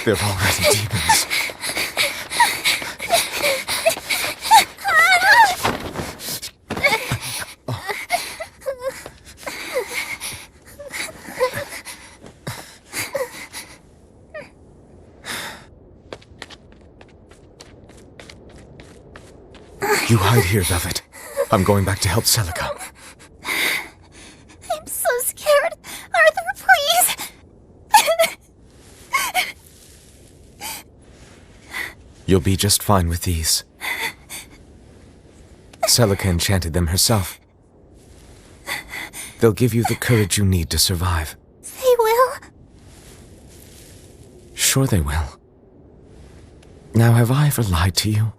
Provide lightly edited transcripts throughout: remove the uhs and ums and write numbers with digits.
They're already demons. You hide here, Velvet. I'm going back to help Celica. I'm so scared. Arthur, please! You'll be just fine with these. Celica enchanted them herself. They'll give you the courage you need to survive. They will? Sure they will. Now, have I ever lied to you?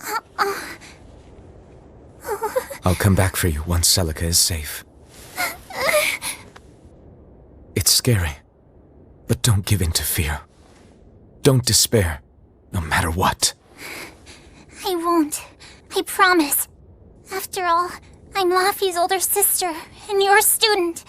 I'll come back for you once Celica is safe. It's scary, but don't give in to fear. Don't despair, no matter what. I won't. I promise. After all, I'm Laffy's older sister, and your student.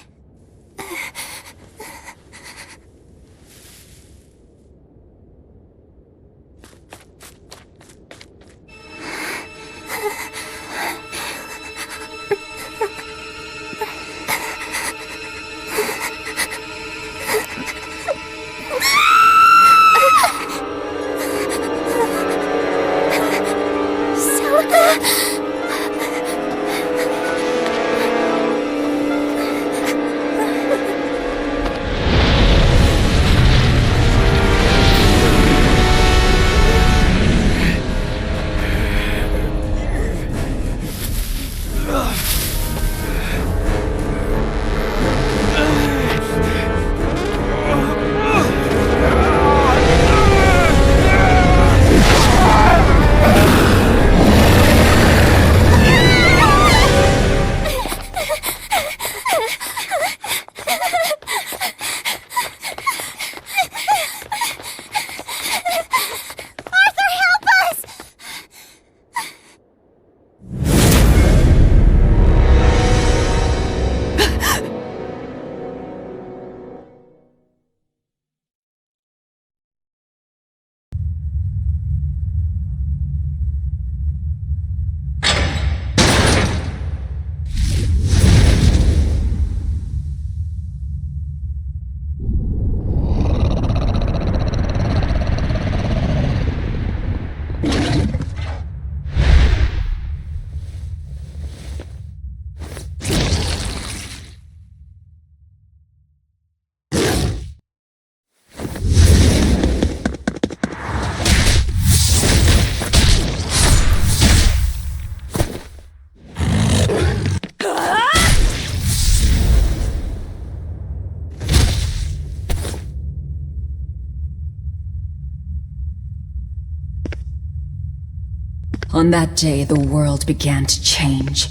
On that day, the world began to change.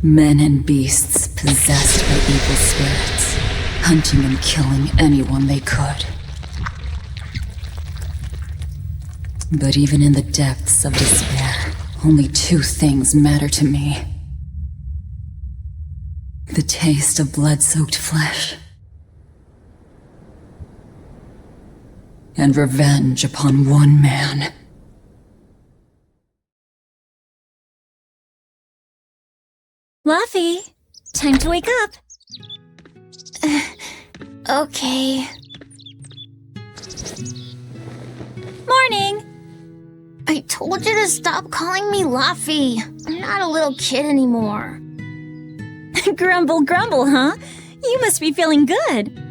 Men and beasts possessed by evil spirits, hunting and killing anyone they could. But even in the depths of despair, only two things matter to me. The taste of blood-soaked flesh, and revenge upon one man. Laffy, time to wake up. Okay. Morning! I told you to stop calling me Laffy. I'm not a little kid anymore. Grumble, grumble, huh? You must be feeling good.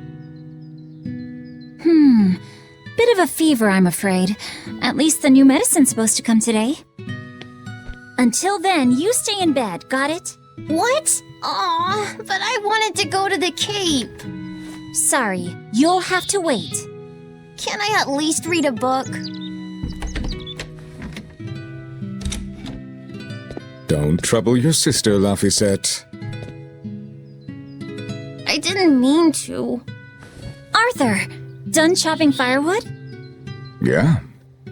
Bit of a fever, I'm afraid. At least the new medicine's supposed to come today. Until then, you stay in bed, got it? What? Aw, but I wanted to go to the Cape. Sorry, you'll have to wait. Can I at least read a book? Don't trouble your sister, Laphicet. I didn't mean to. Arthur, done chopping firewood? Yeah,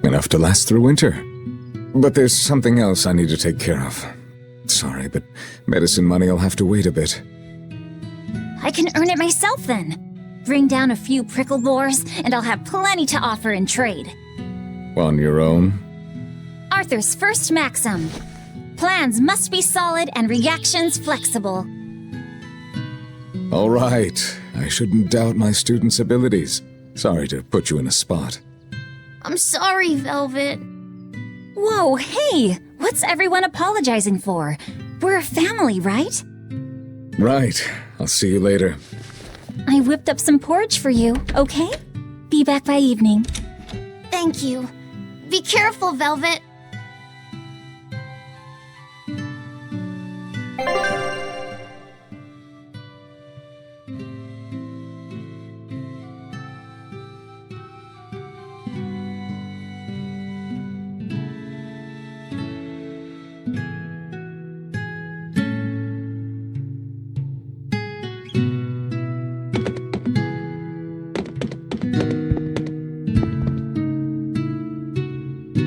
enough to last through winter. But there's something else I need to take care of. Sorry, but medicine money'll have to wait a bit. I can earn it myself then. Bring down a few prickle boars, and I'll have plenty to offer in trade. On your own? Arthur's first maxim. Plans must be solid and reactions flexible. All right, I shouldn't doubt my students' abilities. Sorry to put you in a spot. I'm sorry, Velvet. Whoa, hey! What's everyone apologizing for? We're a family, right? Right, I'll see you later. I whipped up some porridge for you, okay? Be back by evening. Thank you. Be careful, Velvet.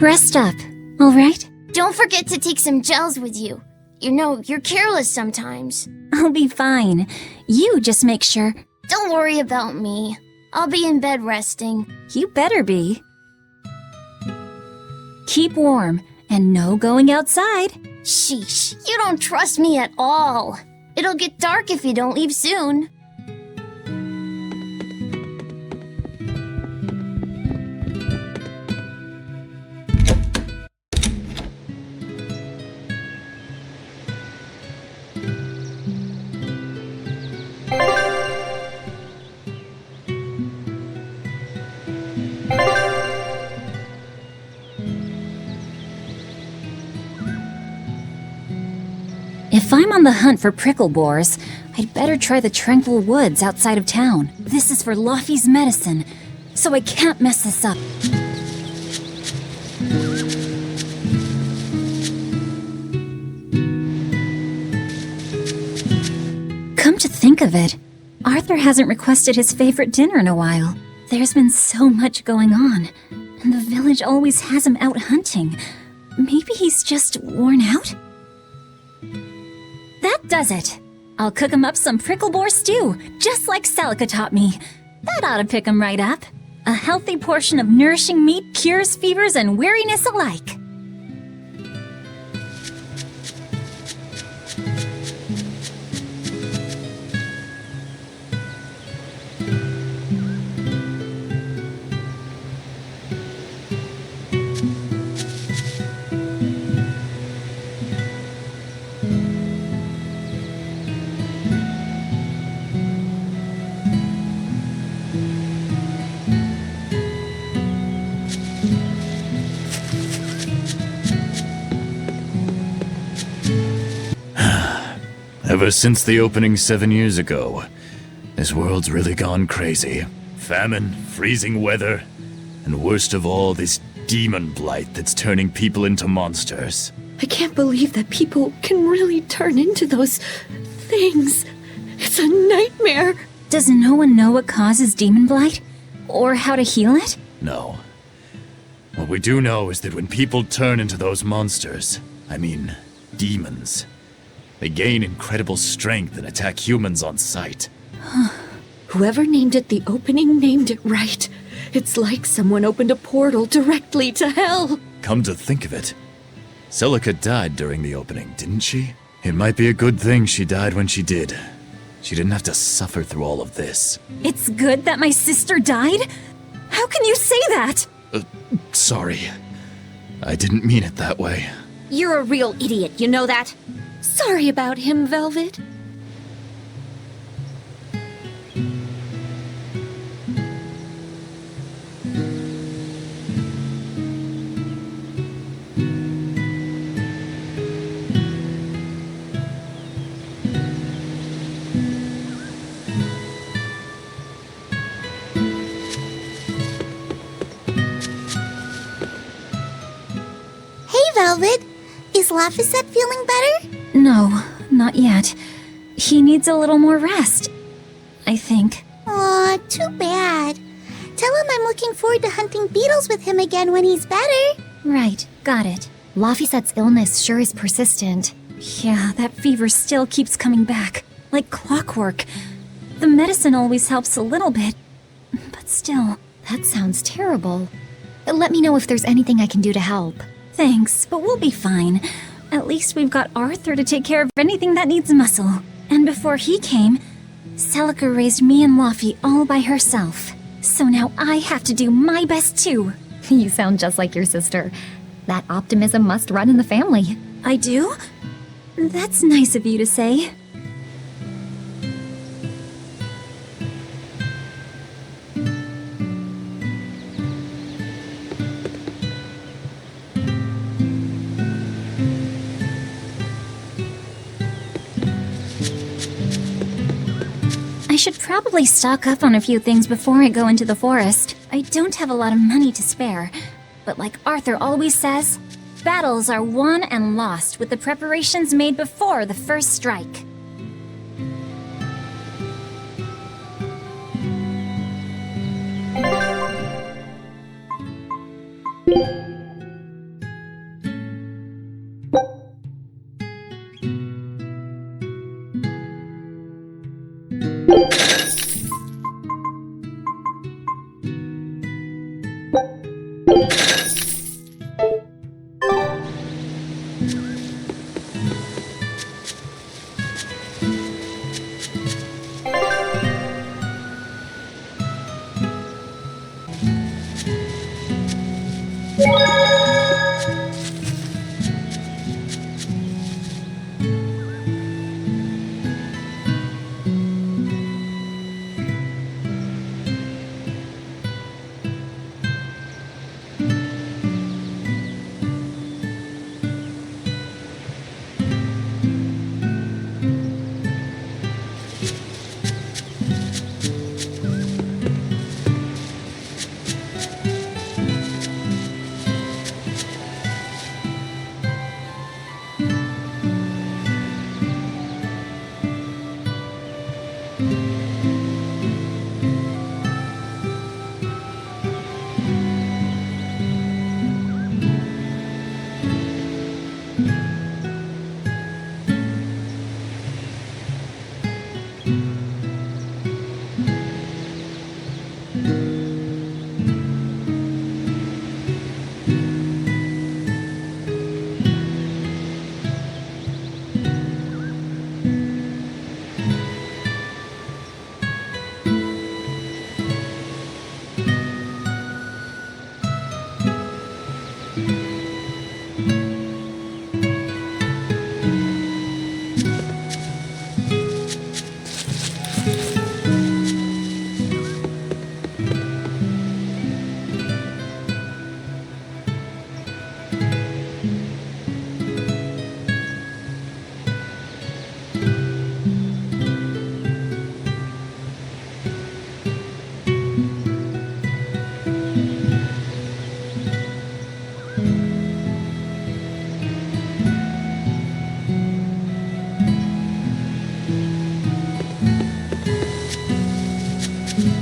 Rest up, all right? Don't forget to take some gels with you. You know, you're careless sometimes. I'll be fine. You just make sure. Don't worry about me. I'll be in bed resting. You better be. Keep warm, and no going outside. Sheesh, you don't trust me at all. It'll get dark if you don't leave soon. If I'm on the hunt for prickle boars, I'd better try the tranquil woods outside of town. This is for Laffy's medicine, so I can't mess this up. Come to think of it, Arthur hasn't requested his favorite dinner in a while. There's been so much going on, and the village always has him out hunting. Maybe he's just worn out? That does it. I'll cook him up some prickle boar stew, just like Celica taught me. That ought to pick him right up. A healthy portion of nourishing meat cures fevers and weariness alike. Ever since the opening 7 years ago, this world's really gone crazy. Famine, freezing weather, and worst of all, this demon blight that's turning people into monsters. I can't believe that people can really turn into those things. It's a nightmare. Does no one know what causes demon blight? Or how to heal it? No. What we do know is that when people turn into those monsters, I mean, demons, they gain incredible strength and attack humans on sight. Whoever named it the opening named it right. It's like someone opened a portal directly to hell. Come to think of it, Celica died during the opening, didn't she? It might be a good thing she died when she did. She didn't have to suffer through all of this. It's good that my sister died? How can you say that? Sorry. I didn't mean it that way. You're a real idiot, you know that? Sorry about him, Velvet. Velvet. Is Laphicet feeling better? No, not yet. He needs a little more rest, I think. Aw, too bad. Tell him I'm looking forward to hunting beetles with him again when he's better. Right, got it. Laphicet's illness sure is persistent. Yeah, that fever still keeps coming back, like clockwork. The medicine always helps a little bit, but still. That sounds terrible. Let me know if there's anything I can do to help. Thanks, but we'll be fine. At least we've got Arthur to take care of anything that needs muscle. And before he came, Celica raised me and Laffy all by herself. So now I have to do my best too. You sound just like your sister. That optimism must run in the family. I do? That's nice of you to say. I should probably stock up on a few things before I go into the forest. I don't have a lot of money to spare, but like Arthur always says, battles are won and lost with the preparations made before the first strike.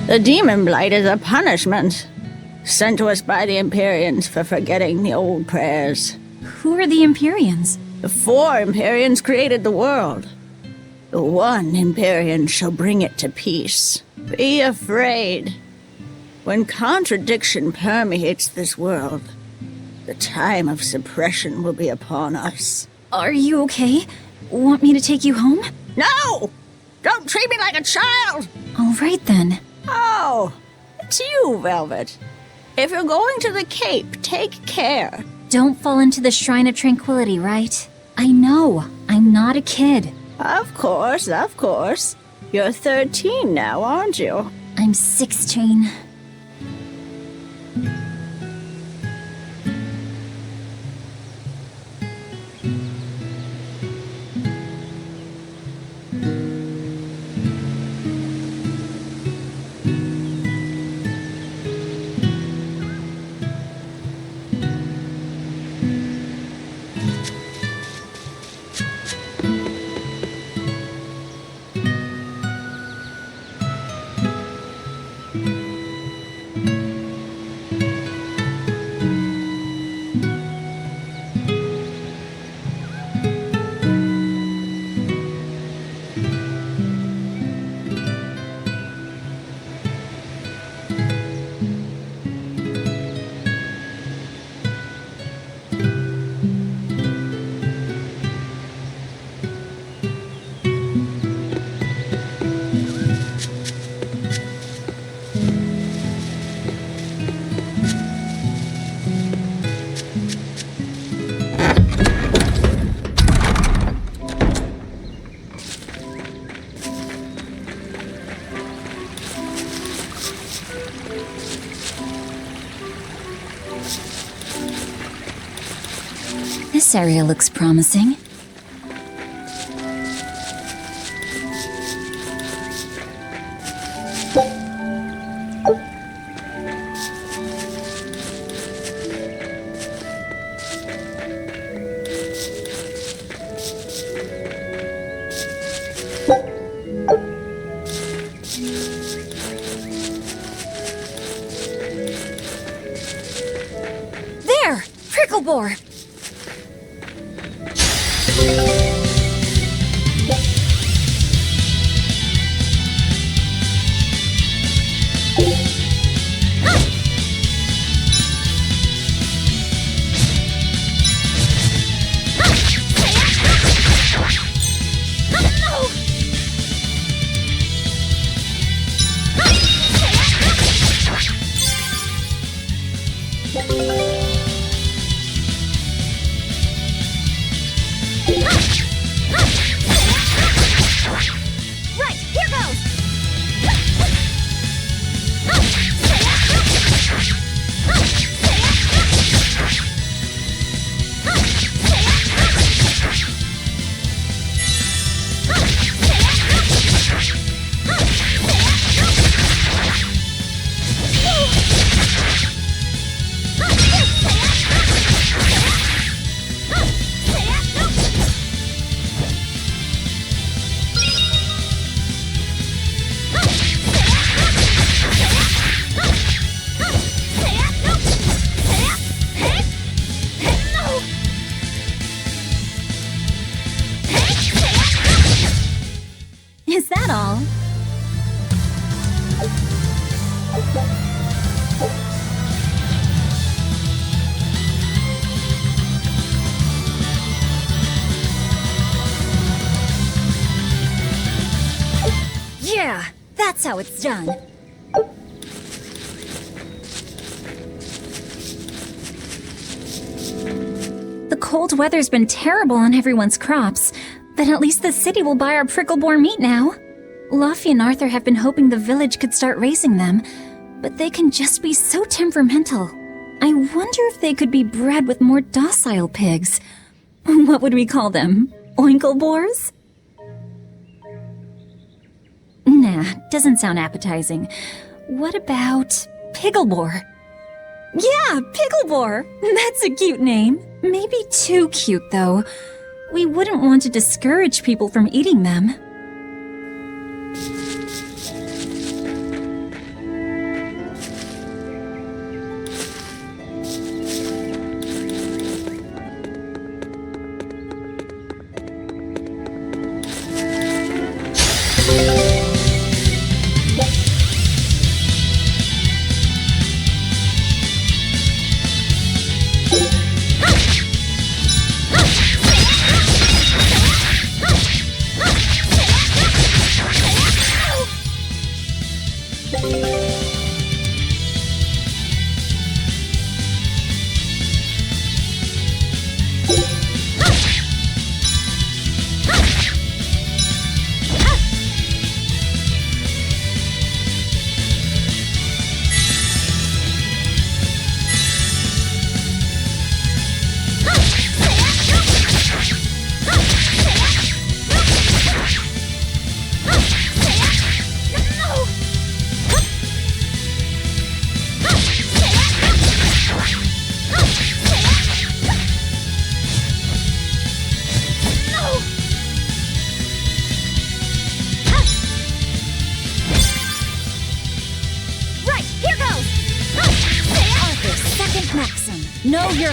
The demon blight is a punishment sent to us by the Empyreans for forgetting the old prayers. Who are the Empyreans? The 4 Empyreans created the world. The 1 Empyrean shall bring it to peace. Be afraid. When contradiction permeates this world, the time of suppression will be upon us. Are you okay? Want me to take you home? No! Don't treat me like a child! All right then. Oh, it's you, Velvet. If you're going to the Cape, take care. Don't fall into the Shrine of Tranquility, right? I know. I'm not a kid. Of course, of course. You're 13 now, aren't you? I'm 16. This area looks promising. There! Prickle boar! Right, here goes! Is that all? Yeah, that's how it's done. The cold weather's been terrible on everyone's crops, but at least the city will buy our prickle boar meat now. Luffy and Arthur have been hoping the village could start raising them, but they can just be so temperamental. I wonder if they could be bred with more docile pigs. What would we call them? Oinkle boars? Nah, doesn't sound appetizing. What about Piggleboar? Yeah, Piggleboar! That's a cute name. Maybe too cute, though. We wouldn't want to discourage people from eating them.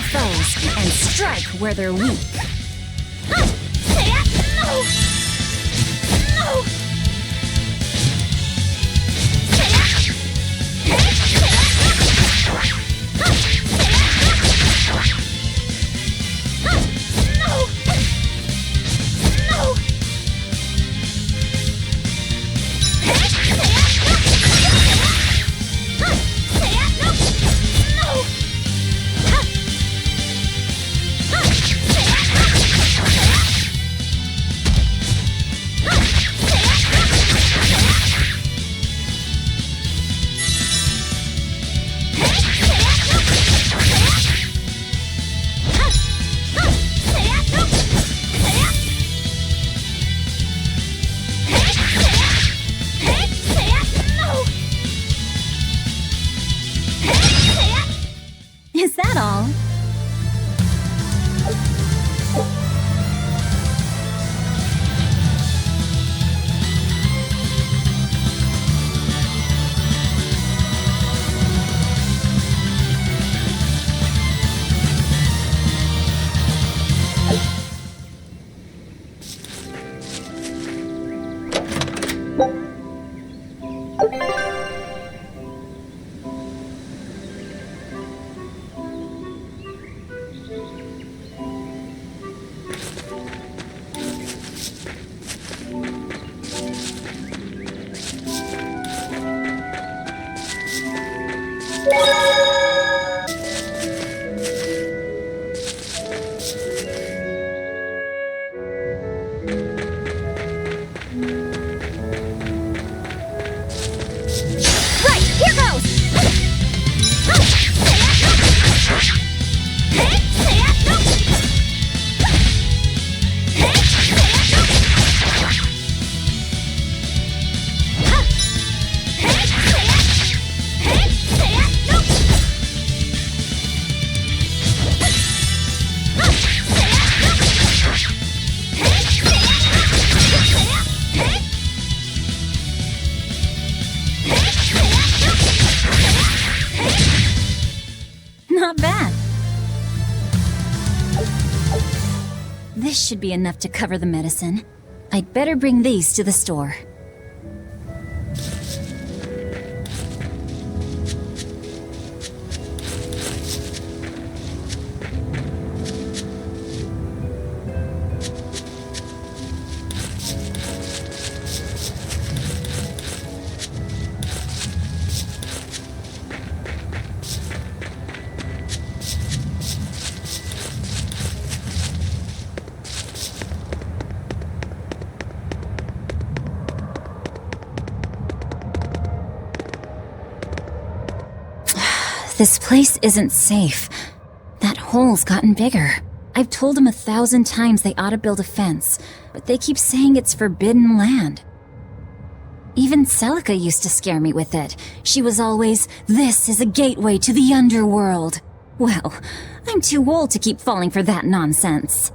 your foes and strike where they're weak. No! No! Is that all? Not bad. This should be enough to cover the medicine. I'd better bring these to the store. This place isn't safe. That hole's gotten bigger. I've told them 1,000 times they ought to build a fence, but they keep saying it's forbidden land. Even Celica used to scare me with it. She was always, "This is a gateway to the underworld." Well, I'm too old to keep falling for that nonsense.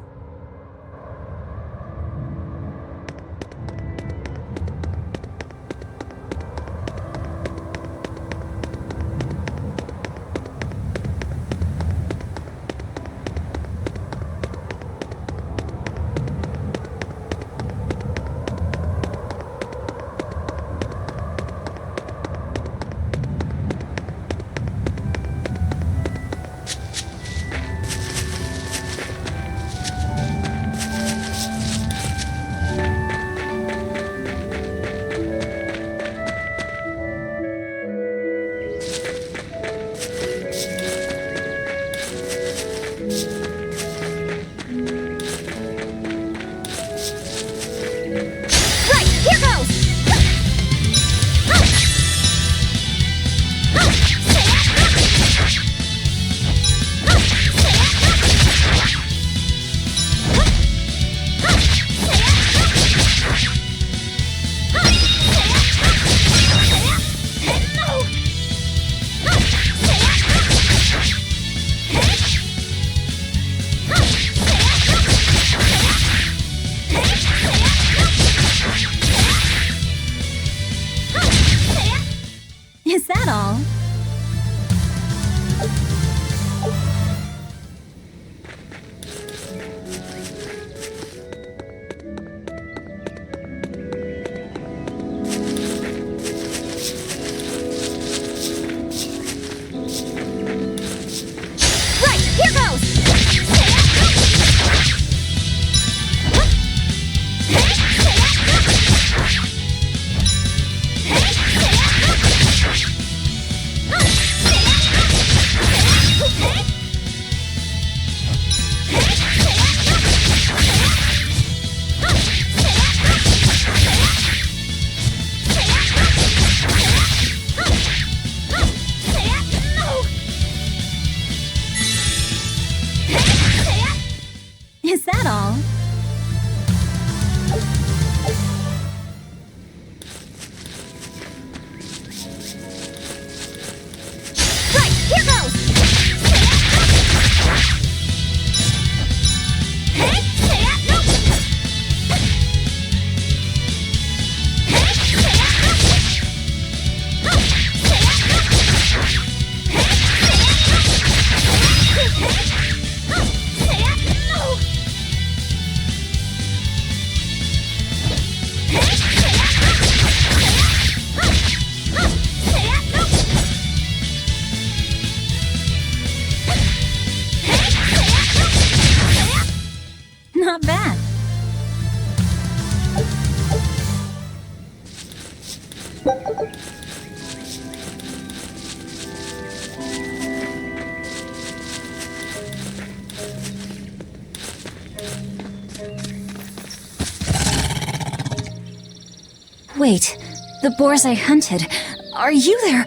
Wait, the boars I hunted. Are you there?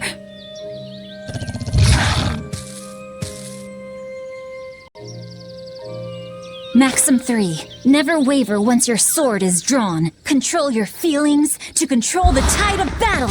Maxim 3. Never waver once your sword is drawn. Control your feelings to control the tide of battle.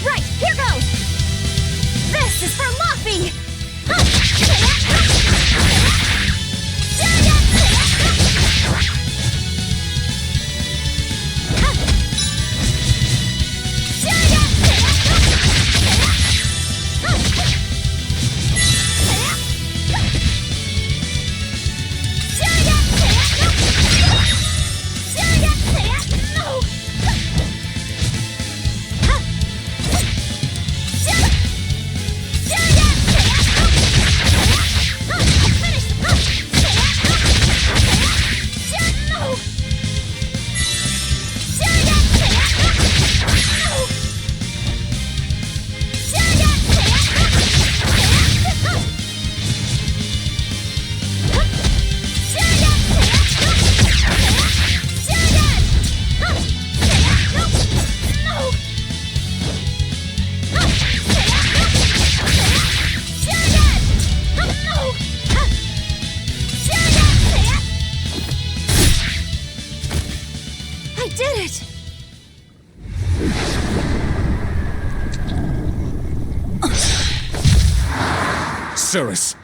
Right, here goes! This is for Luffy! I did it! Cirrus!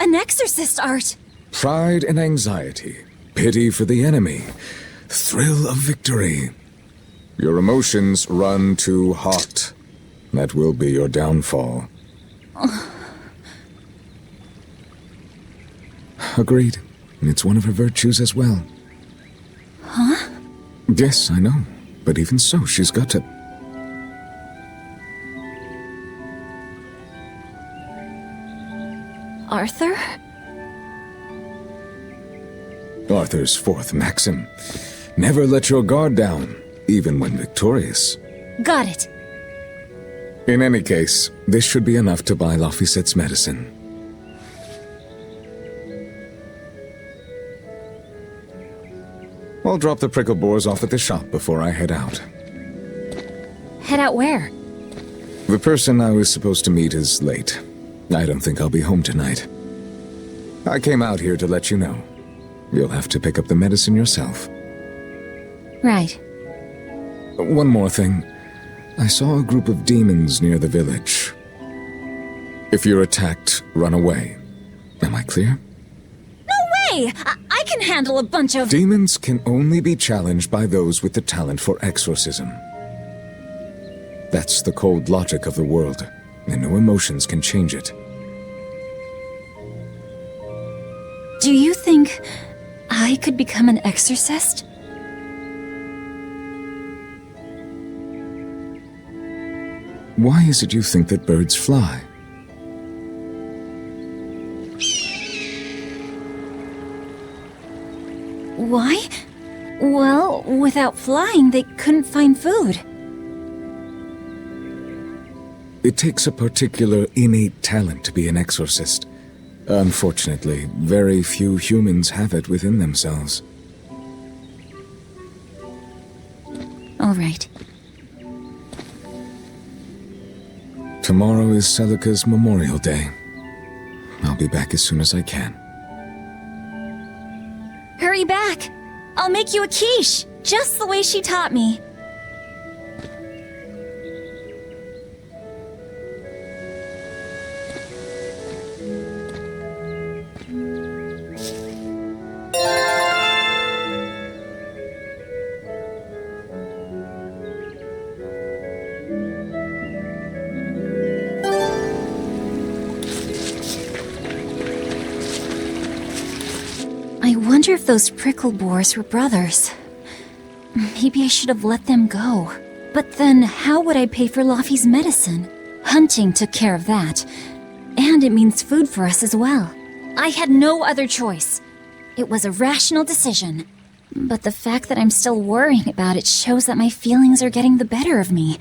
An exorcist art! Pride and anxiety, pity for the enemy, thrill of victory. Your emotions run too hot. That will be your downfall. Agreed. It's one of her virtues as well. Huh? Yes, I know. But even so, she's got to... Arthur? Arthur's fourth maxim. Never let your guard down, even when victorious. Got it. In any case, this should be enough to buy Laphicet's medicine. I'll drop the prickle boars off at the shop before I head out. Head out where? The person I was supposed to meet is late. I don't think I'll be home tonight. I came out here to let you know. You'll have to pick up the medicine yourself. Right. One more thing. I saw a group of demons near the village. If you're attacked, run away. Am I clear? Hey, I can handle a bunch of... Demons can only be challenged by those with the talent for exorcism. That's the cold logic of the world, and no emotions can change it. Do you think I could become an exorcist? Why is it you think that birds fly? Why? Well, without flying, they couldn't find food. It takes a particular innate talent to be an exorcist. Unfortunately, very few humans have it within themselves. All right. Tomorrow is Celica's Memorial Day. I'll be back as soon as I can. Hurry back! I'll make you a quiche, just the way she taught me. I wonder if those prickle boars were brothers. Maybe I should have let them go. But then, how would I pay for Laffy's medicine? Hunting took care of that. And it means food for us as well. I had no other choice. It was a rational decision. But the fact that I'm still worrying about it shows that my feelings are getting the better of me.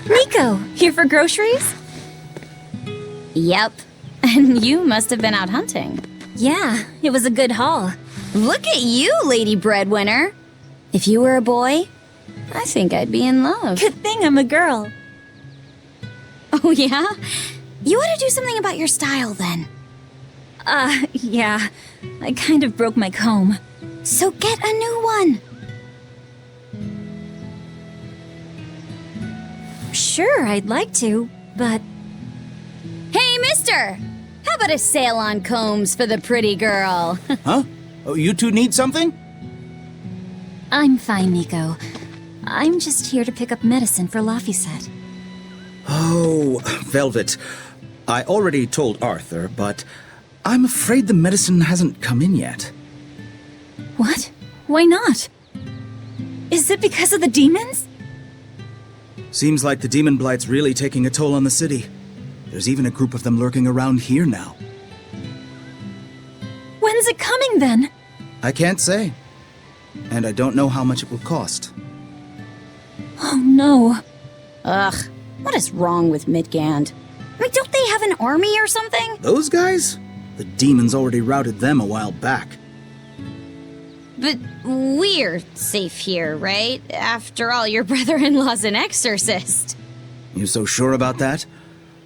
Nico, here for groceries? Yep. And you must have been out hunting. Yeah, it was a good haul. Look at you, Lady Breadwinner. If you were a boy, I think I'd be in love. Good thing I'm a girl. Oh, yeah? You ought to do something about your style, then. Yeah. I kind of broke my comb. So get a new one. Sure, I'd like to, but... Hey, mister! How about a sale on combs for the pretty girl? Huh? Oh, you two need something? I'm fine, Nico. I'm just here to pick up medicine for Laffyset. Oh, Velvet. I already told Arthur, but I'm afraid the medicine hasn't come in yet. What? Why not? Is it because of the demons? Seems like the demon blight's really taking a toll on the city. There's even a group of them lurking around here now. When's it coming, then? I can't say. And I don't know how much it will cost. Oh, no. Ugh, what is wrong with Midgand? I mean, don't they have an army or something? Those guys? The demons already routed them a while back. But we're safe here, right? After all, your brother-in-law's an exorcist. You so sure about that?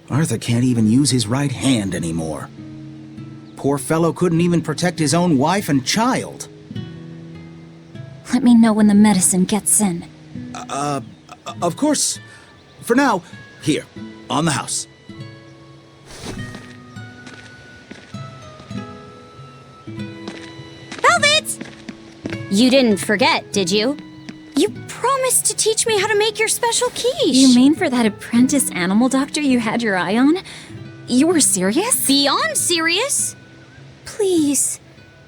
Arthur can't even use his right hand anymore. Poor fellow couldn't even protect his own wife and child. Let me know when the medicine gets in. Of course. For now, here, on the house. Velvet! You didn't forget, did you? You promised to teach me how to make your special quiche. You mean for that apprentice animal doctor you had your eye on? You were serious? Beyond serious? Please.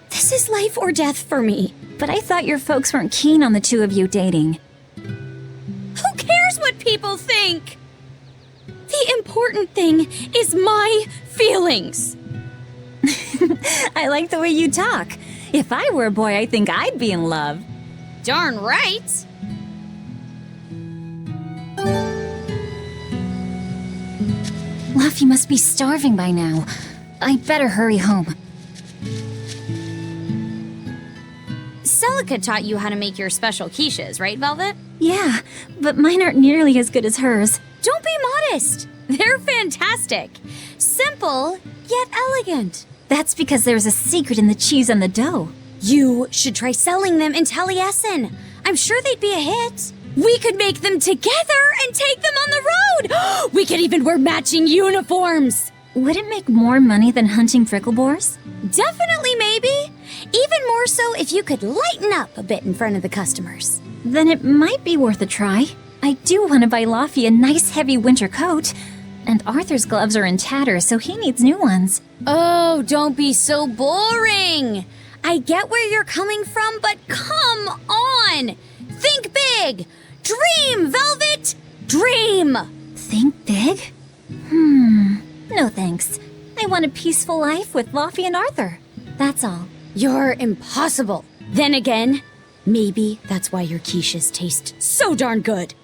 This is life or death for me. But I thought your folks weren't keen on the two of you dating. Who cares what people think? The important thing is my feelings. I like the way you talk. If I were a boy, I think I'd be in love. Darn right. Laffy must be starving by now. I'd better hurry home. Celica taught you how to make your special quiches, right, Velvet? Yeah, but mine aren't nearly as good as hers. Don't be modest. They're fantastic. Simple, yet elegant. That's because there's a secret in the cheese and the dough. You should try selling them in Taliesin. I'm sure they'd be a hit. We could make them together and take them on the road. We could even wear matching uniforms. Would it make more money than hunting prickle boars? Definitely, maybe. Even more so if you could lighten up a bit in front of the customers. Then it might be worth a try. I do want to buy Laffy a nice heavy winter coat. And Arthur's gloves are in tatters, so he needs new ones. Oh, don't be so boring. I get where you're coming from, but come on. Think big. Dream, Velvet. Dream. Think big? No thanks. I want a peaceful life with Laffy and Arthur. That's all. You're impossible. Then again, maybe that's why your quiches taste so darn good.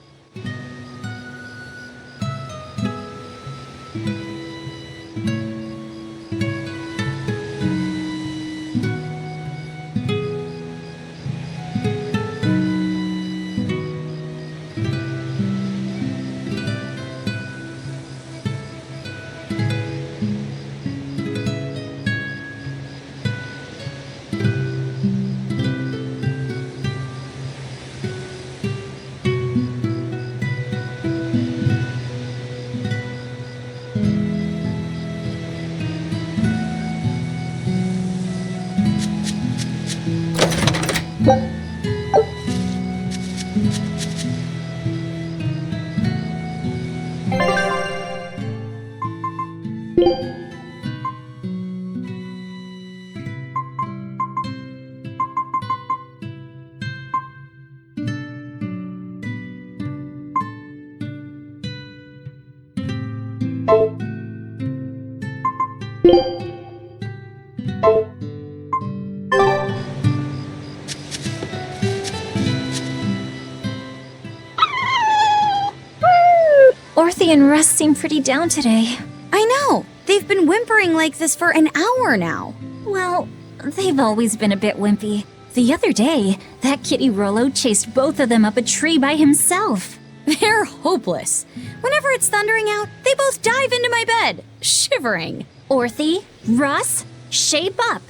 Orthy and Russ seem pretty down today. I know! They've been whimpering like this for an hour now. Well, they've always been a bit wimpy. The other day, that kitty Rollo chased both of them up a tree by himself. They're hopeless. Whenever it's thundering out, they both dive into my bed, shivering. Orthy, Russ, shape up.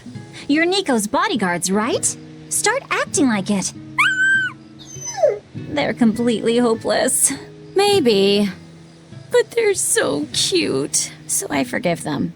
You're Nico's bodyguards, right? Start acting like it. They're completely hopeless. Maybe. But they're so cute, so I forgive them.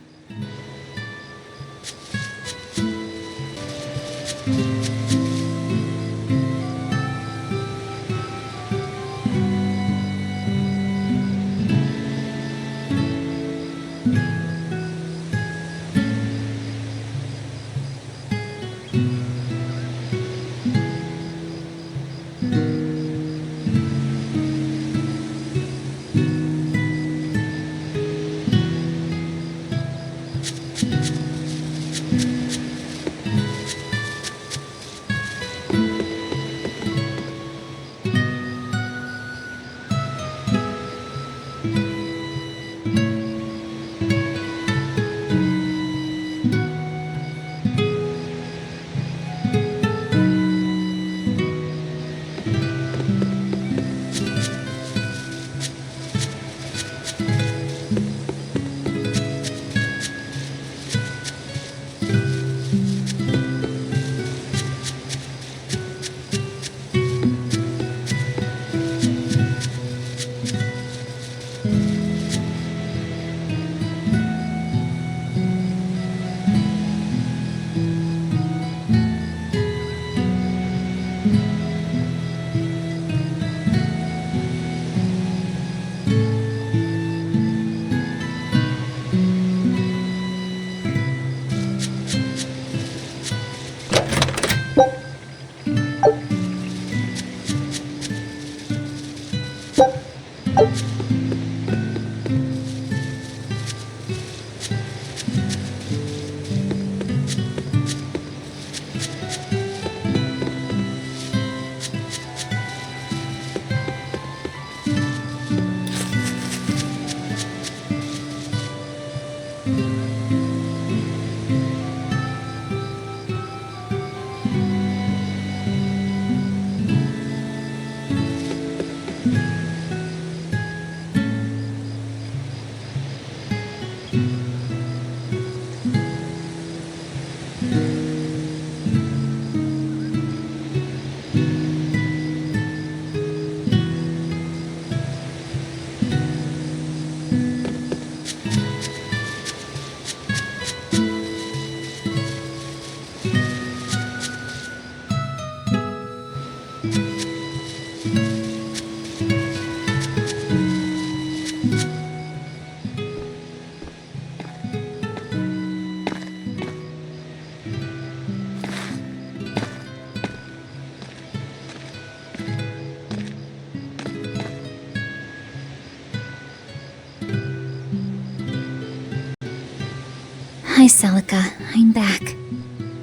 Hi, Celica. I'm back.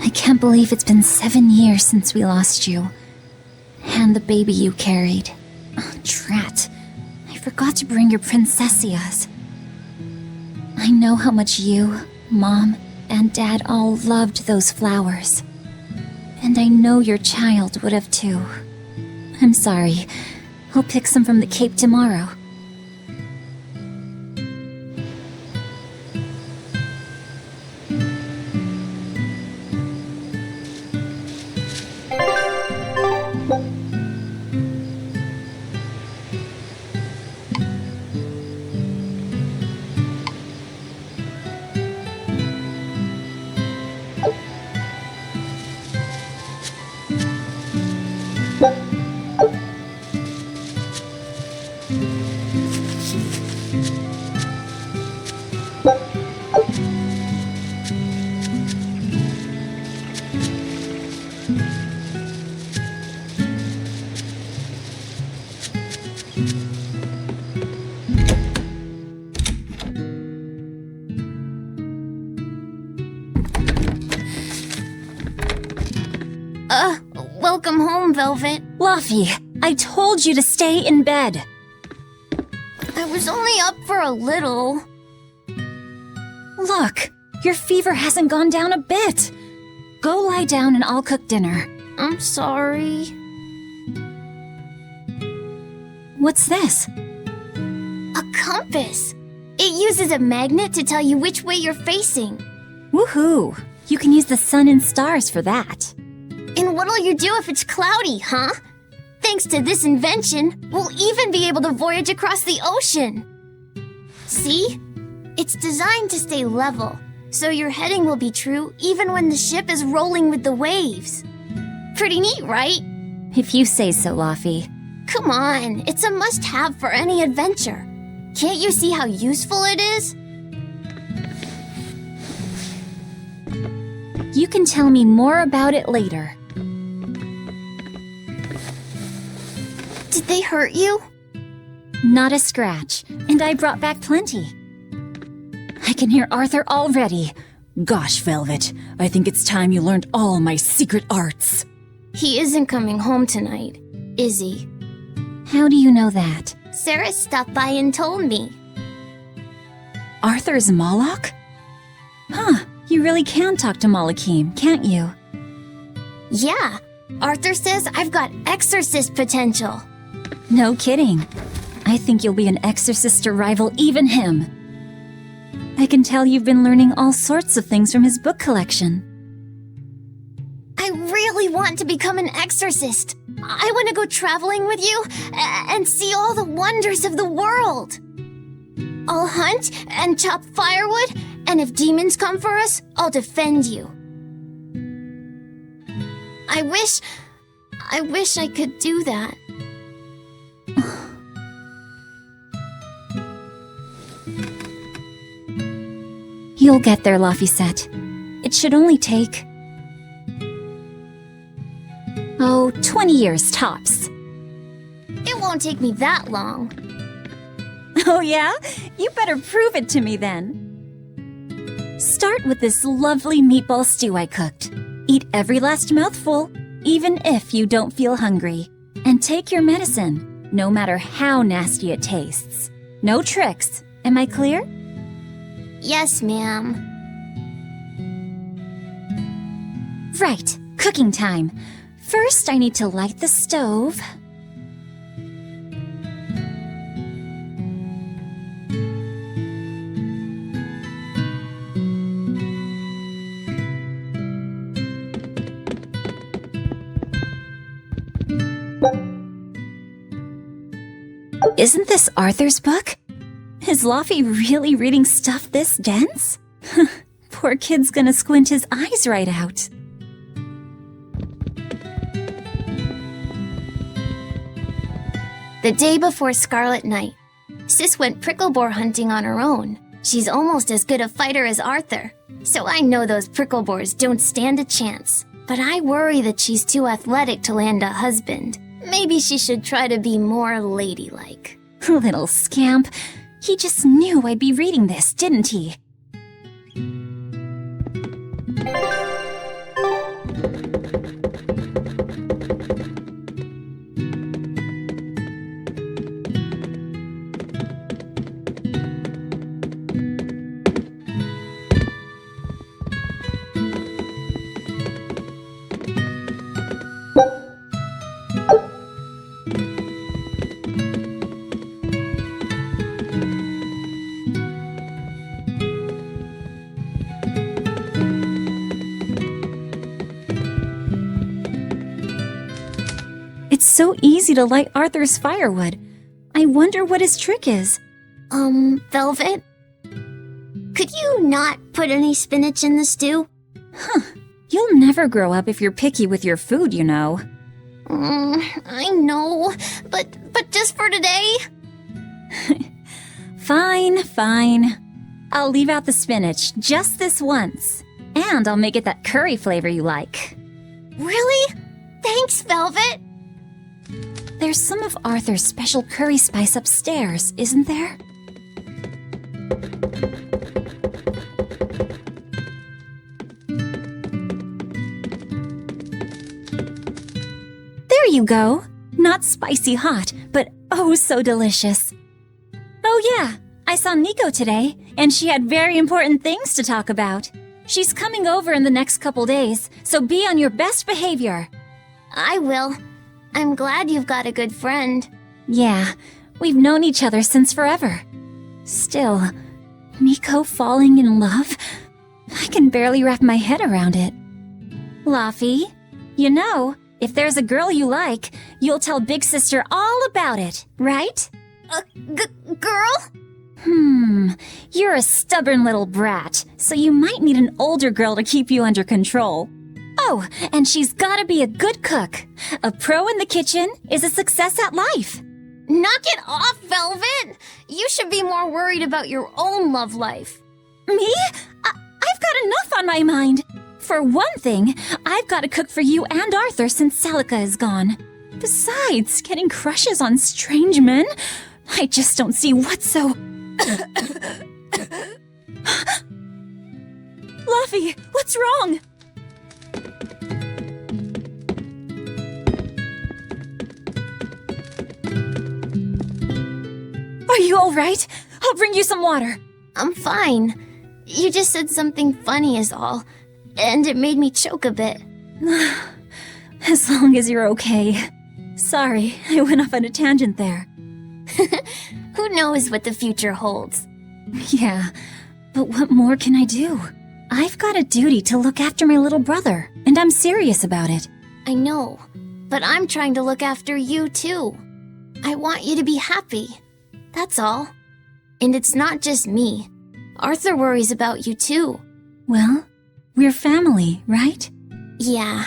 I can't believe it's been 7 years since we lost you. And the baby you carried. Oh, drat. I forgot to bring your princessias. I know how much you, Mom, and Dad all loved those flowers. And I know your child would have too. I'm sorry. I'll pick some from the Cape tomorrow. Welcome home, Velvet. Luffy, I told you to stay in bed. I was only up for a little. Look, your fever hasn't gone down a bit. Go lie down and I'll cook dinner. I'm sorry. What's this? A compass. It uses a magnet to tell you which way you're facing. Woohoo! You can use the sun and stars for that. And what'll you do if it's cloudy, huh? Thanks to this invention, we'll even be able to voyage across the ocean. See? It's designed to stay level, so your heading will be true even when the ship is rolling with the waves. Pretty neat, right? If you say so, Luffy. Come on, it's a must-have for any adventure. Can't you see how useful it is? You can tell me more about it later. Did they hurt you? Not a scratch, and I brought back plenty. I can hear Arthur already. Gosh, Velvet, I think it's time you learned all my secret arts. He isn't coming home tonight, is he? How do you know that? Sarah stopped by and told me. Arthur's Moloch? Huh, you really can talk to Malakim, can't you? Yeah, Arthur says I've got exorcist potential. No kidding. I think you'll be an exorcist to rival even him. I can tell you've been learning all sorts of things from his book collection. I really want to become an exorcist. I want to go traveling with you and see all the wonders of the world. I'll hunt and chop firewood, and if demons come for us, I'll defend you. I wish I could do that. You'll get there, Laphicet. It should only take... 20 years tops. It won't take me that long. Oh yeah? You better prove it to me then. Start with this lovely meatball stew I cooked. Eat every last mouthful, even if you don't feel hungry. And take your medicine, no matter how nasty it tastes. No tricks. Am I clear? Yes, ma'am. Right, cooking time. First, I need to light the stove. Isn't this Arthur's book? Is Luffy really reading stuff this dense? Poor kid's gonna squint his eyes right out. The day before Scarlet Night, Sis went prickleboar hunting on her own. She's almost as good a fighter as Arthur, so I know those prickleboars don't stand a chance. But I worry that she's too athletic to land a husband. Maybe she should try to be more ladylike. Little scamp. He just knew I'd be reading this, didn't he? It's so easy to light Arthur's firewood. I wonder what his trick is. Velvet? Could you not put any spinach in the stew? You'll never grow up if you're picky with your food, you know. I know, but just for today? Fine. I'll leave out the spinach just this once. And I'll make it that curry flavor you like. Really? Thanks, Velvet. There's some of Arthur's special curry spice upstairs, isn't there? you go. Not spicy hot, but oh so delicious. Oh yeah, I saw Nico today, and she had very important things to talk about. She's coming over in the next couple days, so be on your best behavior. I will. I'm glad you've got a good friend. Yeah, we've known each other since forever. Still, Nico falling in love? I can barely wrap my head around it. Luffy, you know, if there's a girl you like, you'll tell Big Sister all about it, right? Girl? You're a stubborn little brat, so you might need an older girl to keep you under control. Oh, and she's gotta be a good cook. A pro in the kitchen is a success at life. Knock it off, Velvet! You should be more worried about your own love life. Me? I've got enough on my mind. For one thing, I've got to cook for you and Arthur since Celica is gone. Besides, getting crushes on strange men? I just don't see what's so... Luffy, what's wrong? Are you all right? I'll bring you some water. I'm fine. You just said something funny is all, and it made me choke a bit. As long as you're okay. Sorry, I went off on a tangent there. Who knows what the future holds? Yeah, but what more can I do? I've got a duty to look after my little brother, and I'm serious about it. I know, but I'm trying to look after you too. I want you to be happy. That's all. And it's not just me. Arthur worries about you too. Well, we're family, right? Yeah,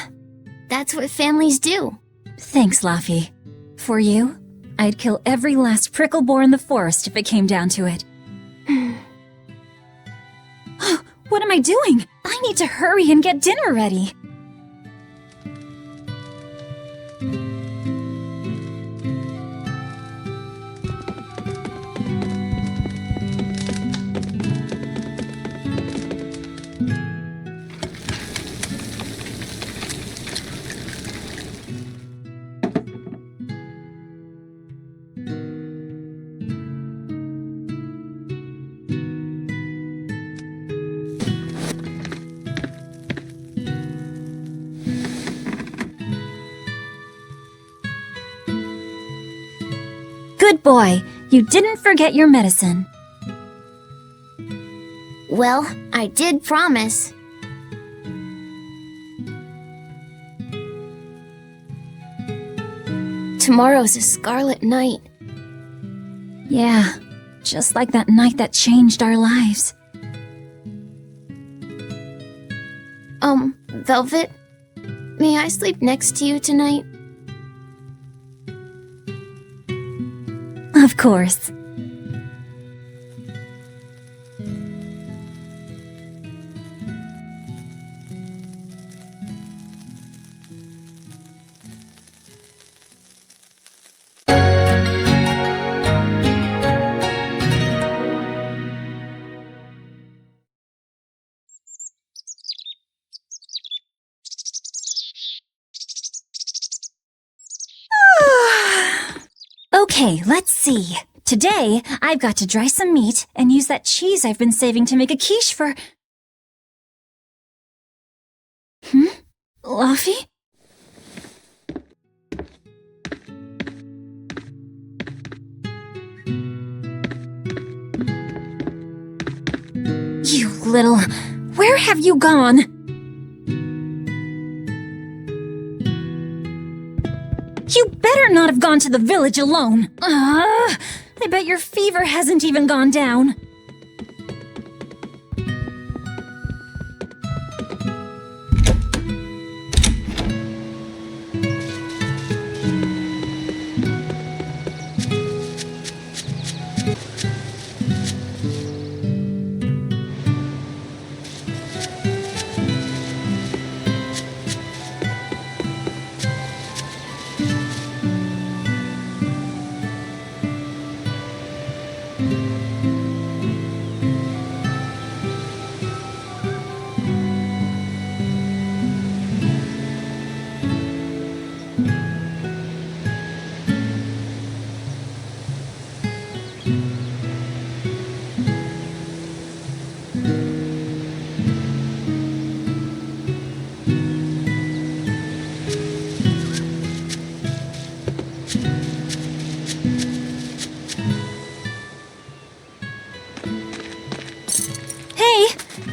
that's what families do. Thanks, Luffy. For you, I'd kill every last prickle boar in the forest if it came down to it. What am I doing? I need to hurry and get dinner ready. Good boy, you didn't forget your medicine. Well, I did promise. Tomorrow's a scarlet night. Yeah, just like that night that changed our lives. Velvet? May I sleep next to you tonight? Of course. Okay, let's see. Today, I've got to dry some meat and use that cheese I've been saving to make a quiche for... Luffy? You little... Where have you gone? You better not have gone to the village alone. I bet your fever hasn't even gone down.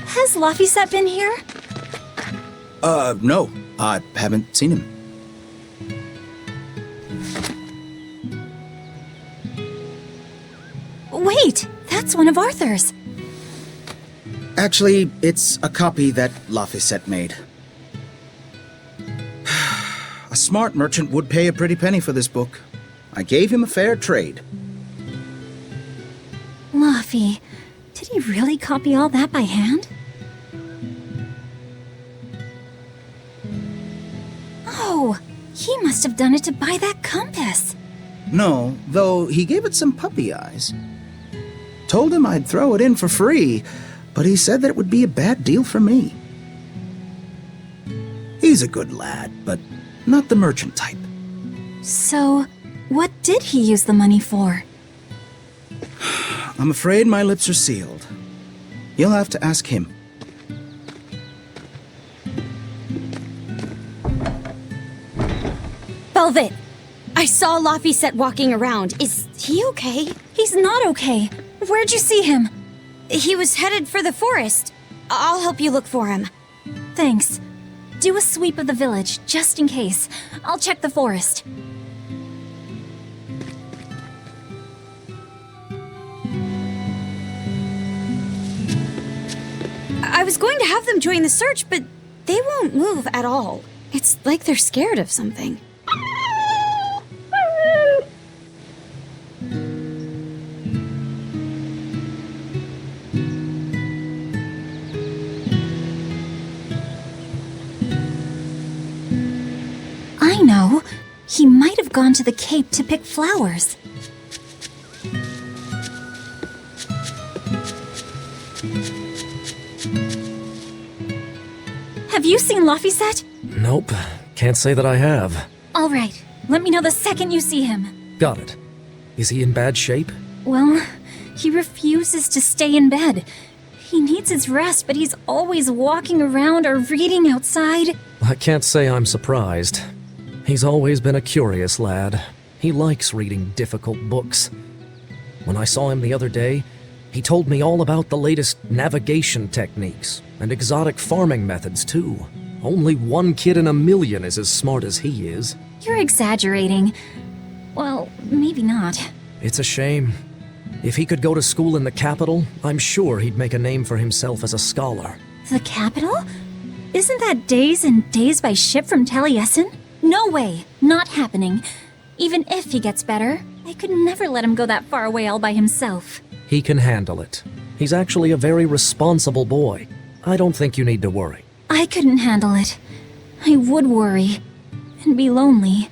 Has Laphicet been here? No. I haven't seen him. Wait, that's one of Arthur's. Actually, it's a copy that Laphicet made. A smart merchant would pay a pretty penny for this book. I gave him a fair trade. Laphi, did he really copy all that by hand? Oh, he must have done it to buy that compass. No, though he gave it some puppy eyes. Told him I'd throw it in for free, but he said that it would be a bad deal for me. He's a good lad, but not the merchant type. So, what did he use the money for? I'm afraid my lips are sealed. You'll have to ask him. Velvet! I saw Laphicet walking around. Is he okay? He's not okay. Where'd you see him? He was headed for the forest. I'll help you look for him. Thanks. Do a sweep of the village, just in case. I'll check the forest. I was going to have them join the search, but they won't move at all. It's like they're scared of something. I know. He might have gone to the Cape to pick flowers. Have you seen Laphicet? Nope. Can't say that I have. All right. Let me know the second you see him. Got it. Is he in bad shape? Well, he refuses to stay in bed. He needs his rest, but he's always walking around or reading outside. I can't say I'm surprised. He's always been a curious lad. He likes reading difficult books. When I saw him the other day, he told me all about the latest navigation techniques and exotic farming methods, too. Only one kid in a million is as smart as he is. You're exaggerating. Well, maybe not. It's a shame. If he could go to school in the capital, I'm sure he'd make a name for himself as a scholar. The capital? Isn't that days and days by ship from Taliesin? No way. Not happening. Even if he gets better, I could never let him go that far away all by himself. He can handle it. He's actually a very responsible boy. I don't think you need to worry. I couldn't handle it. I would worry. And be lonely.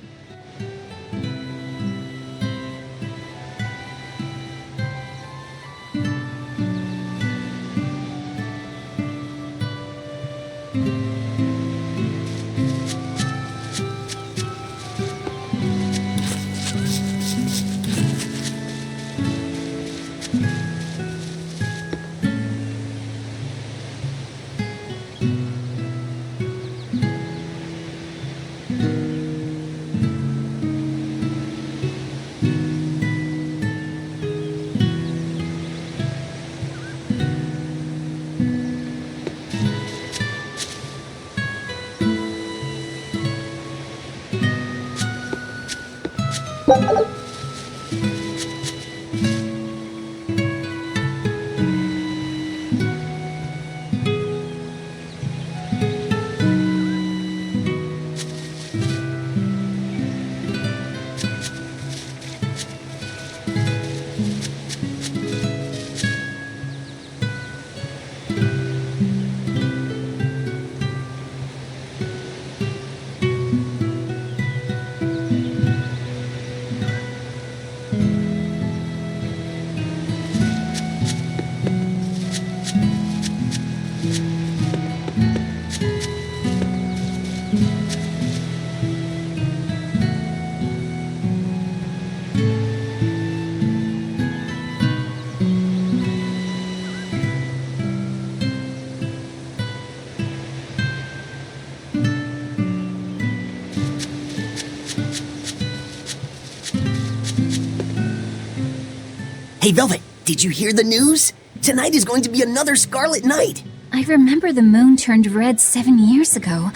Hey, Velvet, did you hear the news? Tonight is going to be another Scarlet Night. I remember the moon turned red 7 years ago.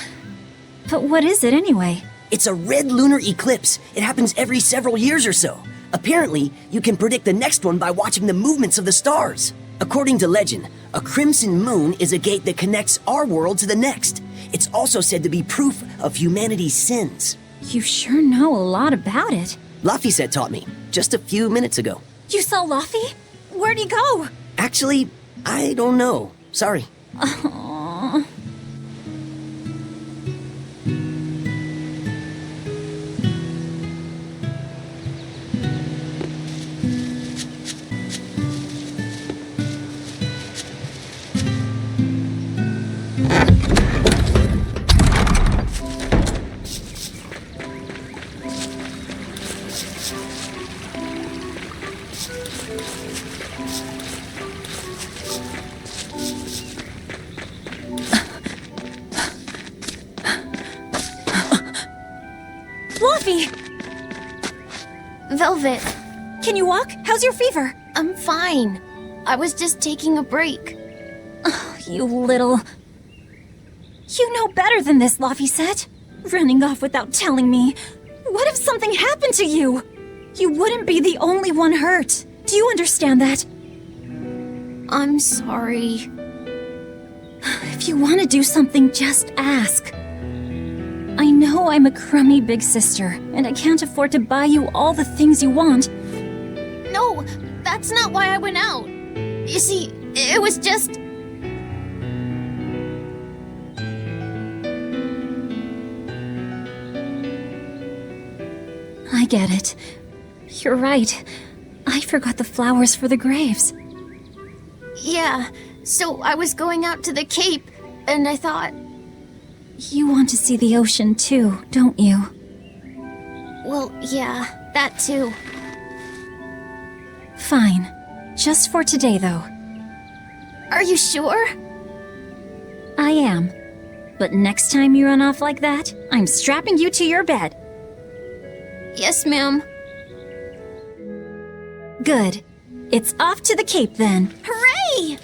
But what is it anyway? It's a red lunar eclipse. It happens every several years or so. Apparently, you can predict the next one by watching the movements of the stars. According to legend, a crimson moon is a gate that connects our world to the next. It's also said to be proof of humanity's sins. You sure know a lot about it. Laphicet taught me, just a few minutes ago. You saw Laffy? Where'd he go? Actually, I don't know. Sorry. Aww. Velvet, can you walk? How's your fever? I'm fine. I was just taking a break. Oh, you little... You know better than this, Laphicet. Running off without telling me. What if something happened to you? You wouldn't be the only one hurt. Do you understand that? I'm sorry. If you want to do something, just ask. I know I'm a crummy big sister, and I can't afford to buy you all the things you want. No, that's not why I went out. You see, it was just... I get it. You're right. I forgot the flowers for the graves. Yeah, so I was going out to the Cape, and I thought... You want to see the ocean too, don't you? Well, yeah, that too. Fine. Just for today, though. Are you sure? I am. But next time you run off like that, I'm strapping you to your bed. Yes, ma'am. Good. It's off to the Cape, then. Hooray!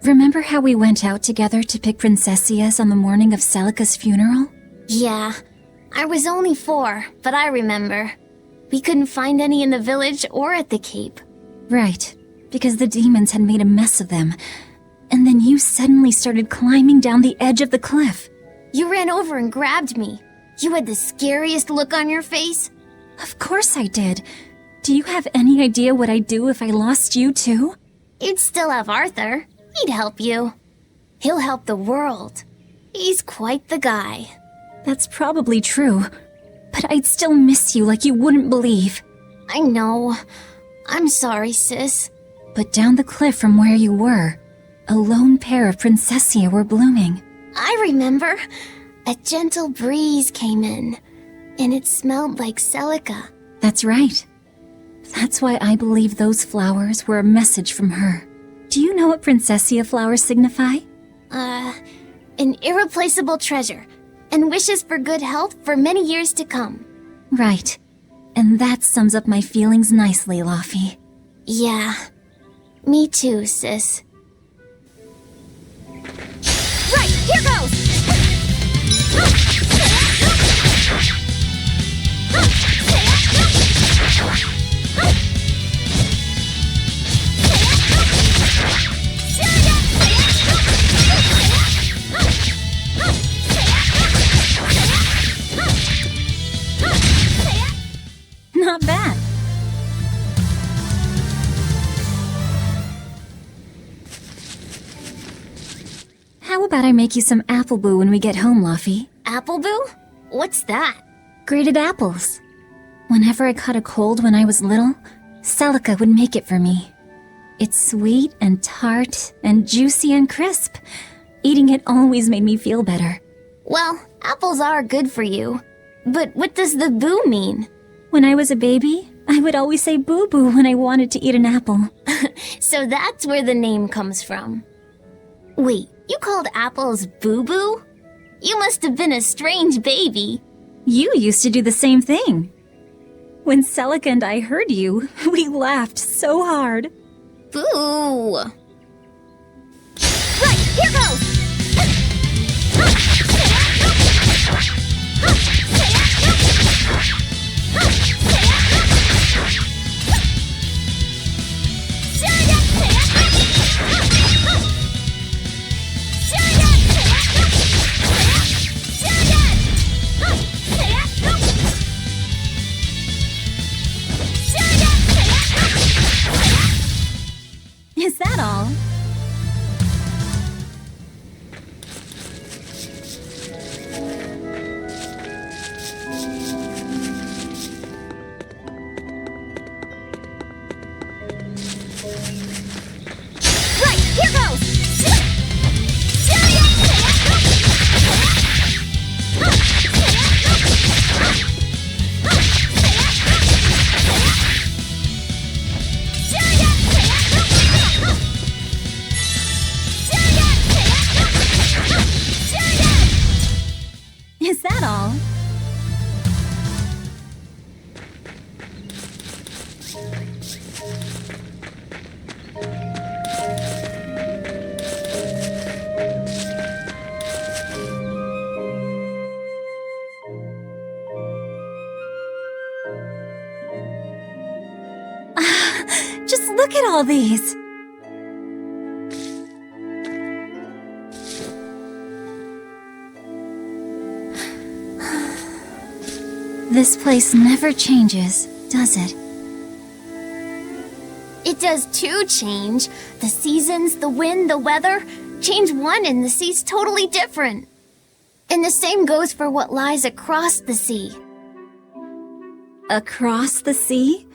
Remember how we went out together to pick princessias on the morning of Celica's funeral? Yeah. I was only 4, but I remember. We couldn't find any in the village or at the Cape. Right, because the demons had made a mess of them. And then you suddenly started climbing down the edge of the cliff. You ran over and grabbed me. You had the scariest look on your face. Of course I did. Do you have any idea what I'd do if I lost you too? You'd still have Arthur. He'd help you. He'll help the world. He's quite the guy. That's probably true. But I'd still miss you like you wouldn't believe. I know. I'm sorry, sis. But down the cliff from where you were, a lone pair of princessia were blooming. I remember. A gentle breeze came in, and it smelled like Celica. That's right. That's why I believe those flowers were a message from her. Do you know what princessia flowers signify? An irreplaceable treasure, and wishes for good health for many years to come. Right. And that sums up my feelings nicely, Laffy. Yeah. Me too, sis. Right, here goes! Not bad. How about I make you some apple boo when we get home, Laffy? Apple boo? What's that? Grated apples. Whenever I caught a cold when I was little, Celica would make it for me. It's sweet and tart and juicy and crisp. Eating it always made me feel better. Well, apples are good for you. But what does the boo mean? When I was a baby, I would always say boo-boo when I wanted to eat an apple. So that's where the name comes from. Wait, you called apples boo-boo? You must have been a strange baby. You used to do the same thing. When Celica and I heard you, we laughed so hard. Boo! Look at all these! This place never changes, does it? It does too change. The seasons, the wind, the weather. Change one and the sea's totally different. And the same goes for what lies across the sea. Across the sea?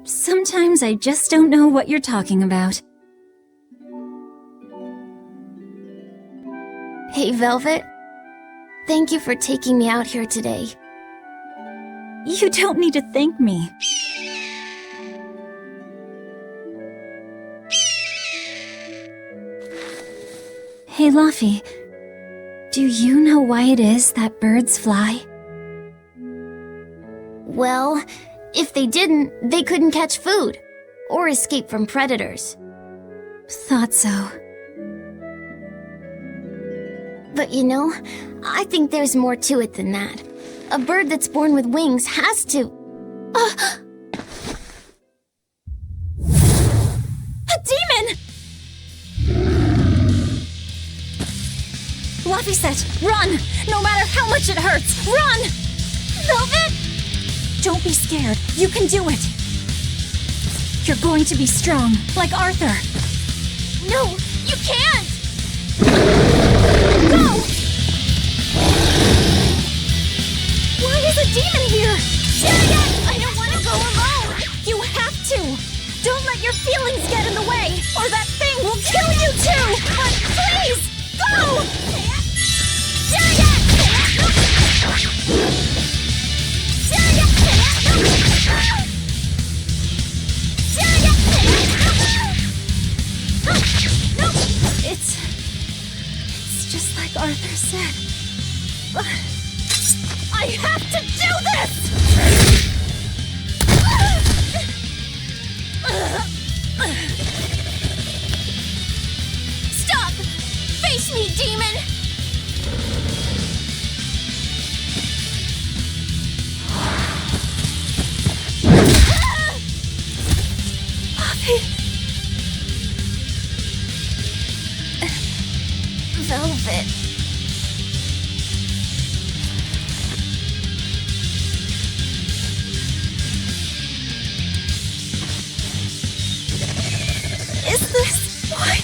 Sometimes I just don't know what you're talking about. Hey, Velvet. Thank you for taking me out here today. You don't need to thank me. Hey, Luffy. Do you know why it is that birds fly? Well, if they didn't, they couldn't catch food or escape from predators. Thought so. But you know, I think there's more to it than that. A bird that's born with wings has to... A demon! Luffy said, run! No matter how much it hurts, run! Velvet! Don't be scared. You can do it. You're going to be strong, like Arthur. No, you can't! Go! Why is a demon here? I don't want to go alone! You have to! Don't let your feelings get in the way, or that thing will kill you too! But please, go! It's just like Arthur said. But I have to do this! Stop! Face me, demon! Velvet. Is this why?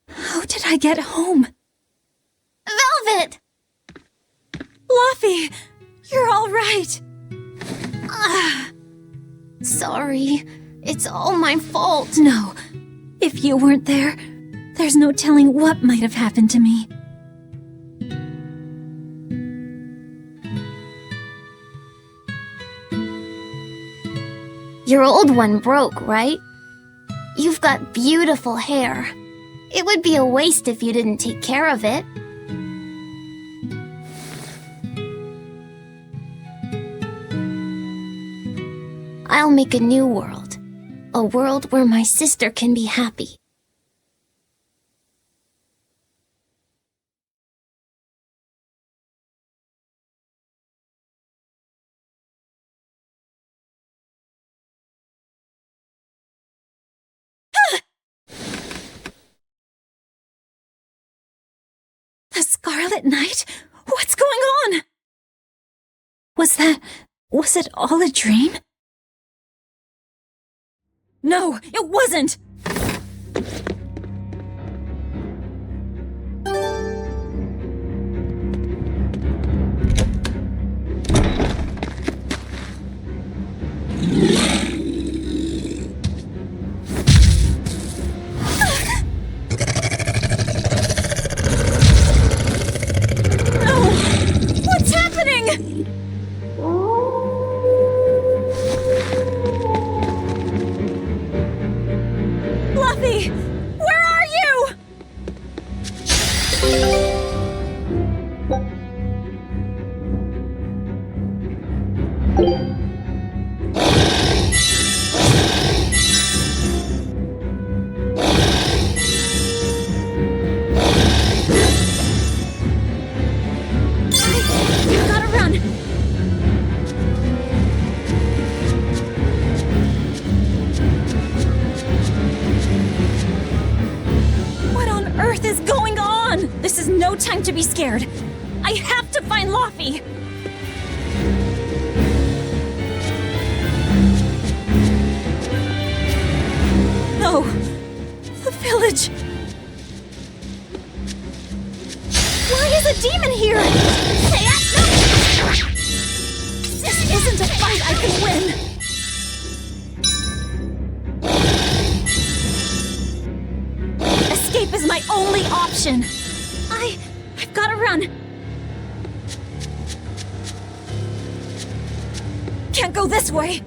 How did I get home? Velvet! Luffy, you're all right. Sorry. It's all my fault. No, if you weren't there, there's no telling what might have happened to me. Your old one broke, right? You've got beautiful hair. It would be a waste if you didn't take care of it. I'll make a new world. A world where my sister can be happy. The Scarlet Knight? What's going on? Was it all a dream? No, it wasn't! No! What's happening? Fluffy! Where are you? I've gotta run. What on earth is going on? This is no time to be scared. I have to find Luffy. No, the village. Why is a demon here? This isn't a fight I can win. Escape is my only option. I've gotta run. Can't go this way.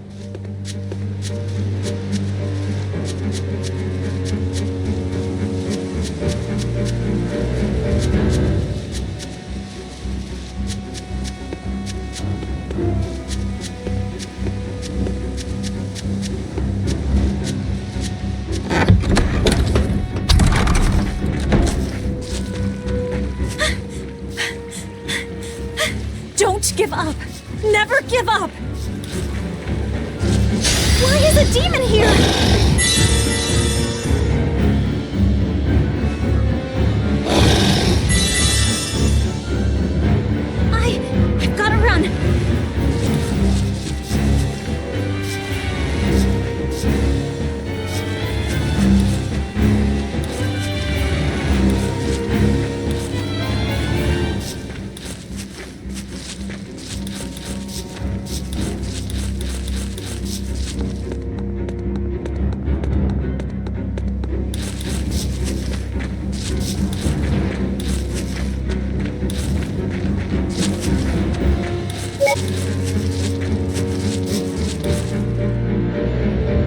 Don't give up. Never give up. Why is a demon here? I've gotta run.